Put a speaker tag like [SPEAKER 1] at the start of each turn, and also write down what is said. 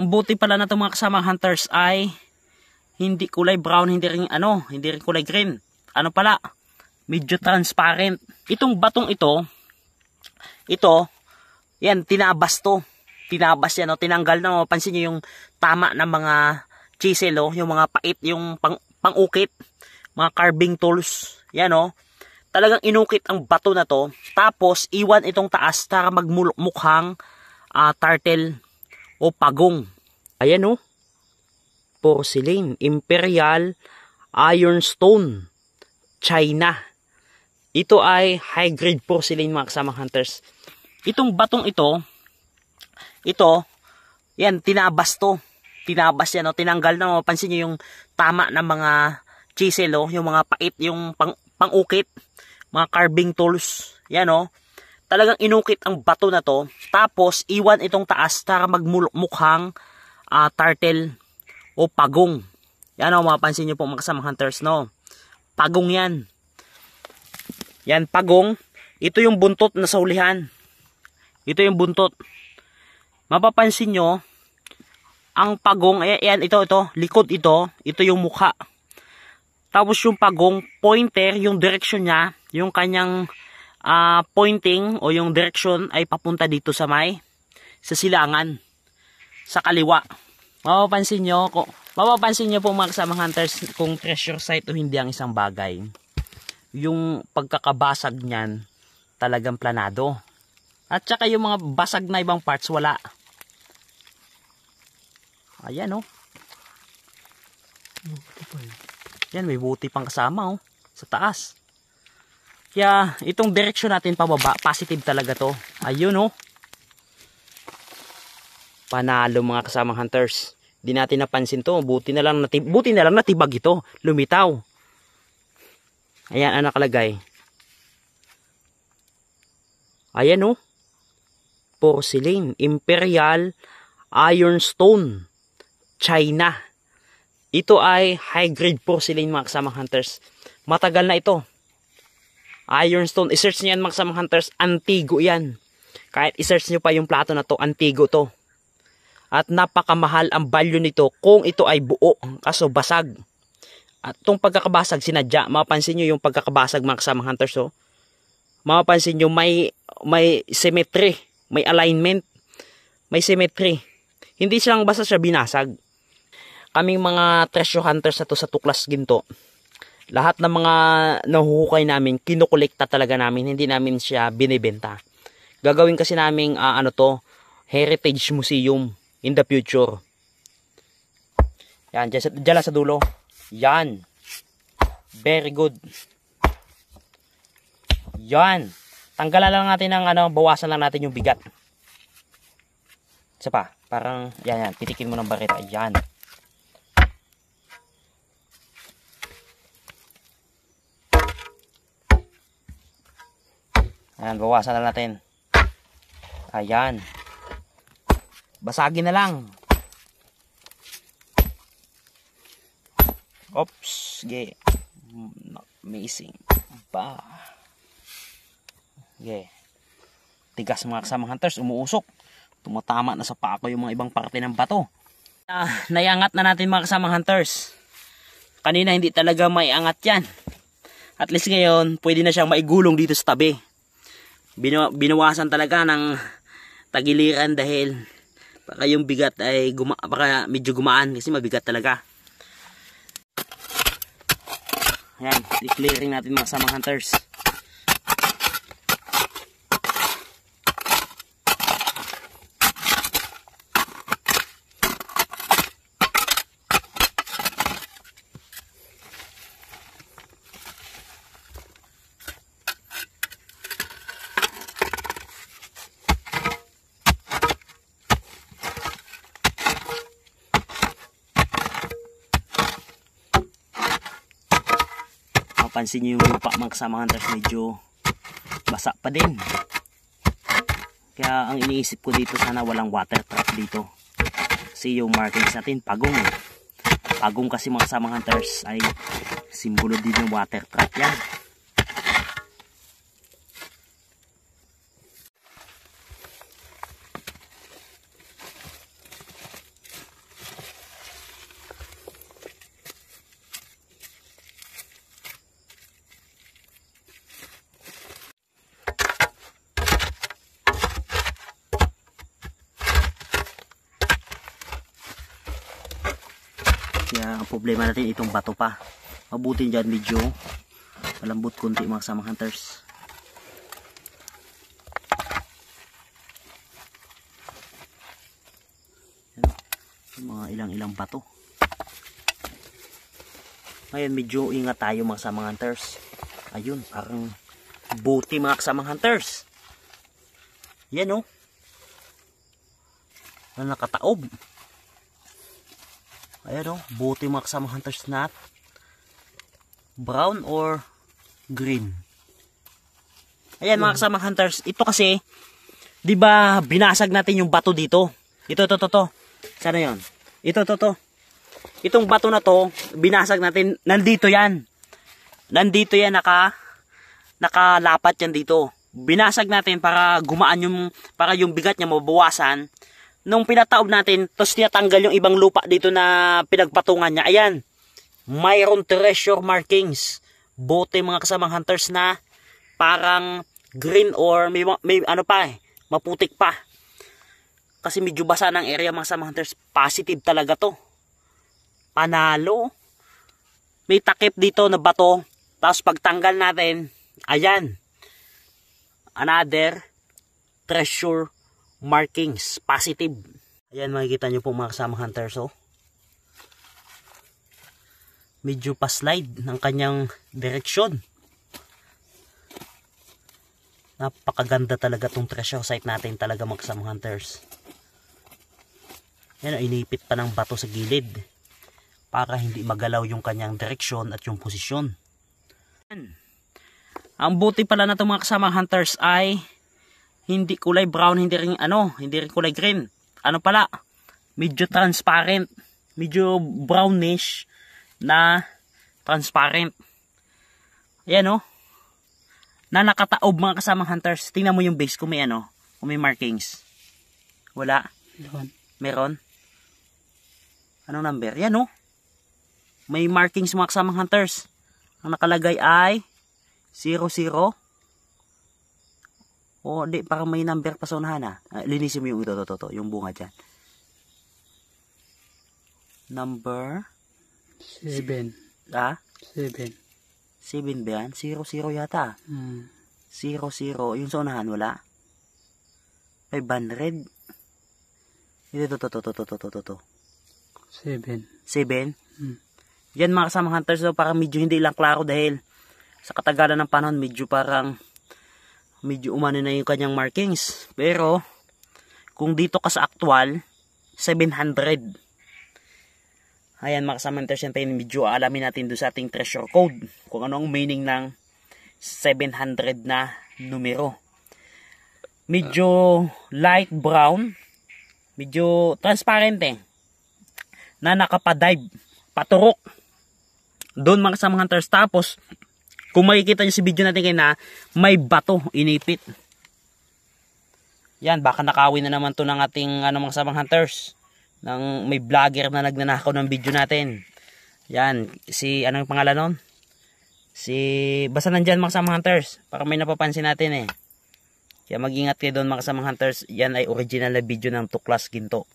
[SPEAKER 1] Ang buti pala na itong mga kasamang hunters ay hindi kulay brown, hindi rin kulay green. Ano pala? Medyo transparent. Itong batong ito, yan, tinabas to. Tinabas yan, o, tinanggal na, mapansin nyo yung tama ng mga chisel, o, yung mga pait, yung pang-ukit, mga carving tools. Yan, o. Talagang inukit ang bato na to. Tapos, iwan itong taas para magmukhang turtle o pagong. Ayan, o. Porcelain, Imperial Ironstone, China. Ito ay high-grade porcelain, mga kasamang hunters. Itong batong ito, yan, tinabas to. Tinabas yan, o, tinanggal na, mapansin nyo yung tama ng mga chisel, o, yung mga pait, yung pang-ukit, mga carving tools. Yan, o. Talagang inukit ang bato na to. Tapos, iwan itong taas para magmukhang turtle o pagong. Yan, o, mapansin nyo po, mga kasamang hunters, no? Pagong yan. Yan, pagong. Ito yung buntot na saulihan. Ito yung buntot. Mapapansin nyo, ang pagong, ayan, ito, likod ito yung mukha. Tapos yung pagong, pointer, yung direction niya, yung kanyang pointing o yung direction ay papunta dito sa silangan, sa kaliwa. Mapapansin nyo po, mga kasamang hunters, kung treasure site o hindi ang isang bagay. Yung pagkakabasag niyan, talagang planado. At saka yung mga basag na ibang parts, wala. Ayan, o. Yan, may buti pang kasama, o. Sa taas. Kaya, itong direction natin pababa, positive talaga to. Ayun, o. Panalo, mga kasamang hunters. Di natin napansin to. Buti na lang natibag ito. Lumitaw. Ayan ang nakalagay. Ayan, o. Porcelain, Imperial Ironstone, China. Ito ay high-grade porcelain, mga kasamang hunters. Matagal na ito. Ironstone, isearch niyo yan, mga kasamang hunters. Antigo yan. Kahit isearch niyo pa yung plato na to, antigo to. At napakamahal ang value nito kung ito ay buo, kaso basag. At itong pagkakabasag, sinadya. Mapapansin nyo yung pagkakabasag, mga kasamang hunters, oh. Mapapansin nyo, may symmetry, may alignment, may symmetry. Hindi silang basta siya binasag. Kaming mga treasure hunters na to sa Tuklas Ginto, lahat ng mga nahuhukay namin, kinukolekta talaga namin, hindi namin siya binibenta. Gagawin kasi namin, heritage museum in the future. Yan, dyan sa dulo. Yan. Very good. Yan. Tanggalan lang natin ng bawasan lang natin yung bigat. Isa pa, parang yan, pitikin mo ng barita. Yan. Ayan, bawasan na natin. Ayan. Basagin na lang. Oops, okay. Amazing. Ba. Okay. Tigas, mga kasamang hunters, umuusok. Tumatama na sa pako yung mga ibang parte ng bato. Naiangat na natin, mga kasamang hunters. Kanina hindi talaga maiangat yan. At least ngayon, pwede na siyang maigulong dito sa tabi. Binawasan talaga ng tagiliran dahil baka yung bigat ay baka medyo gumaan kasi mabigat talaga. Ayan, i-clearing natin, mga kasamang hunters. Pansin nyo yung lupa, mga kasamang hunters, medyo basa pa din. Kaya ang iniisip ko dito, sana walang water trap dito. Kasi yung markings natin, pagong. Pagong kasi, mga kasamang hunters, ay simbolo din ng water trap yan. Kaya ang problema natin itong bato pa. Mabuti dyan medyo malambot konti mga kasamang hunters. Yan, mga ilang bato. Ngayon medyo ingat tayo mga kasamang hunters. Ayun, parang buti mga kasamang hunters. Yan o. Na nakataob. Ayan o, buti mga kasamang hunters na brown or green. Ayan mga kasamang hunters, ito kasi, di ba binasag natin yung bato dito? Ito. Sana yon? Ito. Itong bato na to, binasag natin, nandito yan. Nandito yan, nakalapat yan dito. Binasag natin para gumaan para yung bigat niya mabawasan. Nung pinataob natin, tapos tinatanggal yung ibang lupa dito na pinagpatungan niya. Ayan, mayroon treasure markings. Bote mga kasamang hunters na parang green or may ano pa maputik pa. Kasi medyo basa ng area mga kasamang hunters. Positive talaga to. Panalo. May takip dito na bato. Tapos pagtanggal natin, ayan. Another treasure markings. Positive. Ayan, makikita nyo po mga kasamang hunters. Oh. Medyo pa-slide ng kanyang direksyon. Napakaganda talaga tong treasure site natin talaga mga kasamang hunters. Yan, inipit pa ng bato sa gilid para hindi magalaw yung kanyang direksyon at yung posisyon. Ang buti pala na itong mga kasamang hunters ay hindi kulay brown, hindi rin kulay green. Ano pala? Medyo transparent, medyo brownish na transparent. Ayan na nakataob mga kasamang hunters. Tingnan mo yung base kung may markings. Wala? Meron? Anong number? Yan may markings mga kasamang hunters. Ang nakalagay ay 00. Di, parang may number pa sa unahan linisin mo yung ito, yung bunga dyan. Number
[SPEAKER 2] 7. 7.
[SPEAKER 1] 7 ba yan? 00 yata. 00. Yung sa unahan wala? 500. Ito.
[SPEAKER 2] 7.
[SPEAKER 1] 7? Yan mga kasamang hunters, parang medyo hindi lang klaro dahil sa katagalan ng panahon medyo umano na yung kanyang markings. Pero kung dito ka sa actual 700. Ayan mga kasamang hunters, yan medyo alamin natin doon sa ating treasure code kung ano ang meaning ng 700 na numero. Medyo light brown, medyo transparent na nakapadive, paturok doon mga kasamang hunters. Tapos kung makikita nyo sa video natin kayo na may bato inipit. Yan, baka nakawin na naman to ng ating mga kasamang hunters, ng may vlogger na nagnanakaw ng video natin. Yan, anong pangalan nun? Basta nandyan mga kasamang hunters, para may napapansin natin Kaya mag-ingat kayo doon mga kasamang hunters. Yan ay original na video ng Tuklas Ginto.